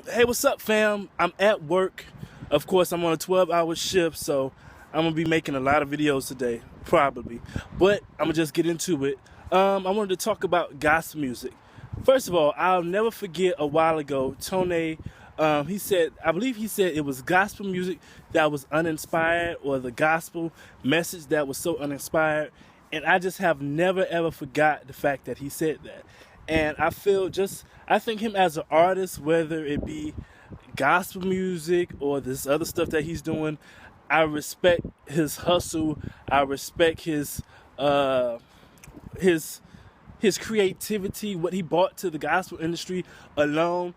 Hey, what's up, fam? I'm at work. Of course, I'm on a 12-hour shift, so I'm gonna be making a lot of videos today, probably. But I'm gonna just get into it. I wanted to talk about gospel music. First of all, I'll never forget a while ago, Tone, he said, I believe he said it was gospel music that was uninspired, or the gospel message that was so uninspired. And I just have never ever forgot the fact that he said that. And I think him as an artist, whether it be gospel music or this other stuff that he's doing, I respect his hustle. I respect uh, his his creativity, what he brought to the gospel industry alone.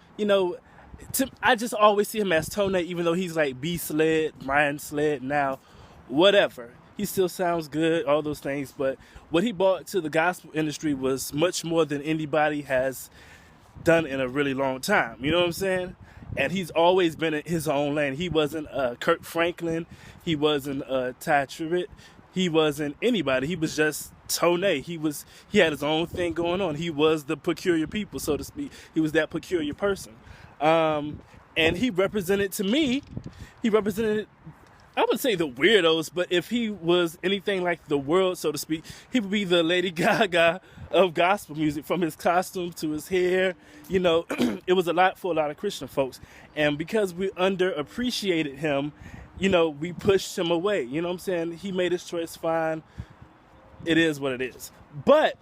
I just always see him as Tone, even though he's like B Sled, Ryan Sled now, whatever. He still sounds good, all those things. But what he brought to the gospel industry was much more than anybody has done in a really long time. You know what I'm saying? And he's always been in his own lane. He wasn't Kirk Franklin. He wasn't Ty Tribbett. He wasn't anybody. He was just Tone. He had his own thing going on. He was the peculiar people, so to speak. He was that peculiar person. And he represented, to me, he represented, I wouldn't say the weirdos, but if he was anything like the world, so to speak, he would be the Lady Gaga of gospel music, from his costume to his hair. It was a lot for a lot of Christian folks. And because we underappreciated him, we pushed him away. You know what I'm saying? He made his choice fine. It is what it is. But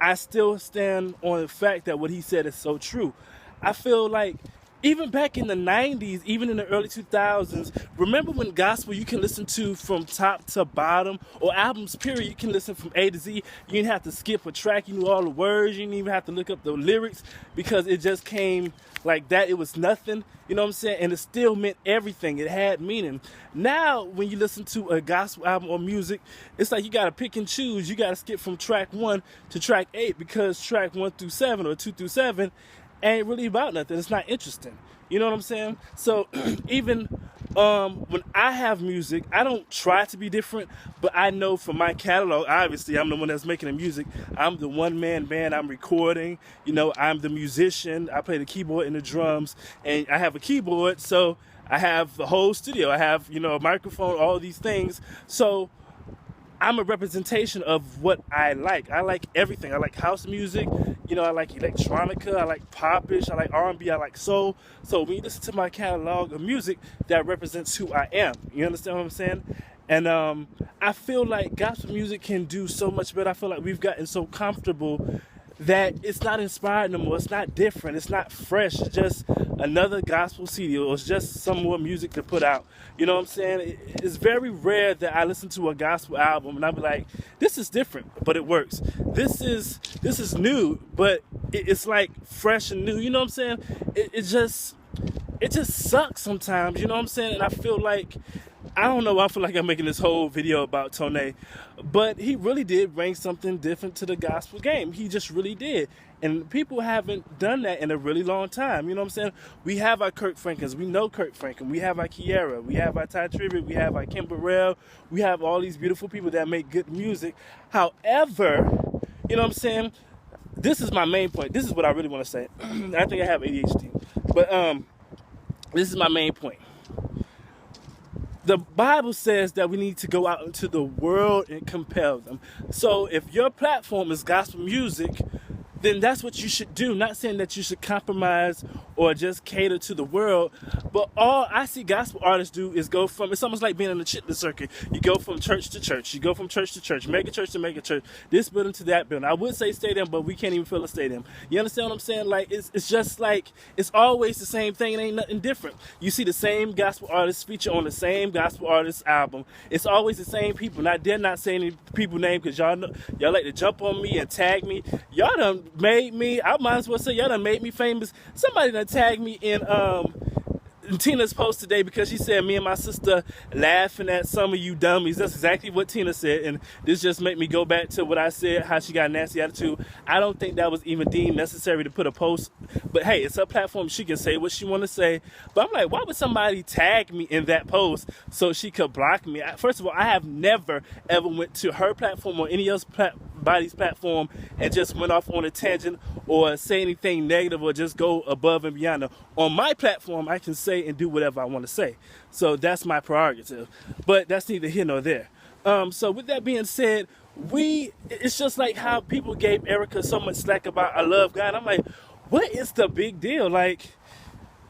I still stand on the fact that what he said is so true. I feel like even back in the 90s, even in the early 2000s, remember when gospel you can listen to from top to bottom, or albums, period, you can listen from A to Z. You didn't have to skip a track. You knew all the words. You didn't even have to look up the lyrics, because it just came like that. It was nothing. You know what I'm saying? And it still meant everything. It had meaning. Now, when you listen to a gospel album or music, it's like you got to pick and choose. You got to skip from track 1 to track 8, because track 1 through 7 or 2 through 7 ain't really about nothing. It's not interesting. You know what I'm saying? So even when I have music, I don't try to be different, but I know from my catalog, obviously I'm the one that's making the music. I'm the one-man band. I'm recording. I'm the musician. I play the keyboard and the drums, and I have a keyboard, so I have the whole studio. I have, a microphone, all these things. So I'm a representation of what I like. I like everything. I like house music. I like electronica. I like popish. I like R&B. I like soul. So when you listen to my catalog of music, that represents who I am. You understand what I'm saying? And I feel like gospel music can do so much better. I feel like we've gotten so comfortable that it's not inspired no more. It's not different. It's not fresh. It's just another gospel CD, or it's just some more music to put out. You know what I'm saying? It's very rare that I listen to a gospel album and I'll be like, this is different, but it works. This is new, but it's like fresh and new. You know what I'm saying? It just sucks sometimes. You know what I'm saying? And I feel like, I don't know, I feel like I'm making this whole video about Tone, but he really did bring something different to the gospel game. He just really did. And people haven't done that in a really long time. You know what I'm saying? We have our Kirk Franklins. We know Kirk Franklin. We have our Kiera. We have our Ty Tribbett. We have our Kim Burrell. We have all these beautiful people that make good music. However, you know what I'm saying? This is my main point. This is what I really want to say. I think I have ADHD. But this is my main point. The Bible says that we need to go out into the world and compel them. So if your platform is gospel music, then that's what you should do. Not saying that you should compromise or just cater to the world, but all I see gospel artists do is go from, it's almost like being in the chitlin circuit. You go from church to church. You go from church to church, mega church to mega church, this building to that building. I would say stadium, but we can't even fill a stadium. You understand what I'm saying? Like, it's just like, it's always the same thing. It ain't nothing different. You see the same gospel artists feature on the same gospel artist album. It's always the same people. And I dare not say any people name, because y'all like to jump on me and tag me. Y'all done made me, I might as well say y'all done made me famous. Somebody done tagged me in Tina's post today, because she said me and my sister laughing at some of you dummies. That's exactly what Tina said, and this just made me go back to what I said, how she got a nasty attitude. I don't think that was even deemed necessary to put a post, but hey, it's her platform. She can say what she want to say. But I'm like, why would somebody tag me in that post so she could block me? First of all, I have never ever went to her platform or any else somebody's platform and just went off on a tangent or say anything negative or just go above and beyond. On my platform, I can say and do whatever I want to say. So that's my prerogative. But that's neither here nor there. So with that being said, it's just like how people gave Erica so much slack about I love God. I'm like, what is the big deal? Like,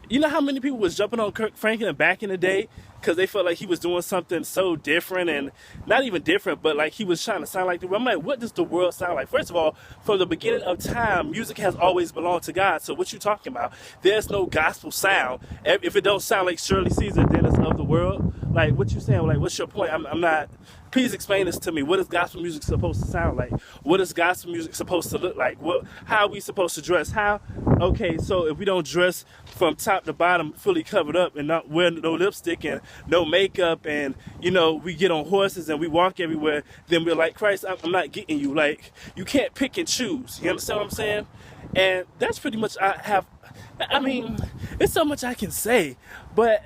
you know how many people was jumping on Kirk Franklin back in the day because they felt like he was doing something so different, and not even different, but like he was trying to sound like the world. I'm like, what does the world sound like? First of all, from the beginning of time, music has always belonged to God. So what you talking about? There's no gospel sound. If it don't sound like Shirley Caesar, then it's of the world. Like, what you saying? Like, what's your point? I'm not. Please explain this to me. What is gospel music supposed to sound like? What is gospel music supposed to look like? How are we supposed to dress? Okay, so if we don't dress from top to bottom fully covered up and not wear no lipstick and no makeup, and, you know, we get on horses and we walk everywhere, then we're like, Christ, I'm not getting you. Like, you can't pick and choose. You understand what I'm saying? And that's pretty much I mean, it's so much I can say, but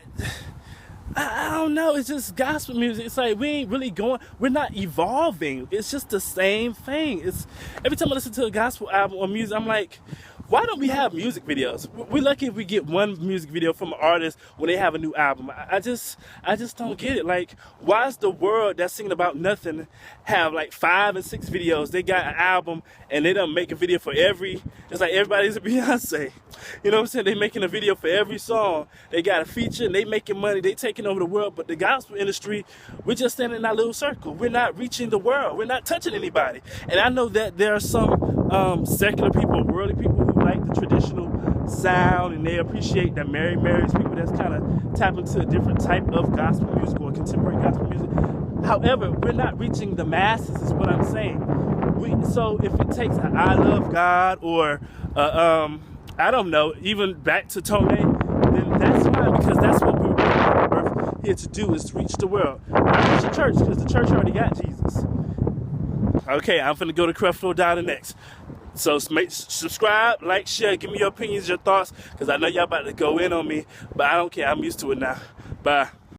I don't know, it's just gospel music. It's like we ain't really we're not evolving. It's just the same thing. It's every time I listen to a gospel album or music, I'm like, why don't we have music videos? We're lucky if we get one music video from an artist when they have a new album. I just don't get it. Like, why is the world that's singing about nothing have like 5 and 6 videos? They got an album and they don't make a video for every. It's like everybody's a Beyonce. You know what I'm saying? They making a video for every song. They got a feature and they making money. They taking over the world. But the gospel industry, we're just standing in our little circle. We're not reaching the world. We're not touching anybody. And I know that there are some secular people, worldly people who like the traditional sound and they appreciate that Mary Mary's people that's kind of tap into a different type of gospel music or contemporary gospel music. However, we're not reaching the masses is what I'm saying. So if it takes an I love God or I don't know, even back to Tone, then that's fine, because that's what we were on earth here to do, is to reach the world. Not reach the church, because the church already got Jesus. Okay, I'm finna go to Creflo Dollar next. So subscribe, like, share, give me your opinions, your thoughts, because I know y'all about to go in on me, but I don't care. I'm used to it now. Bye.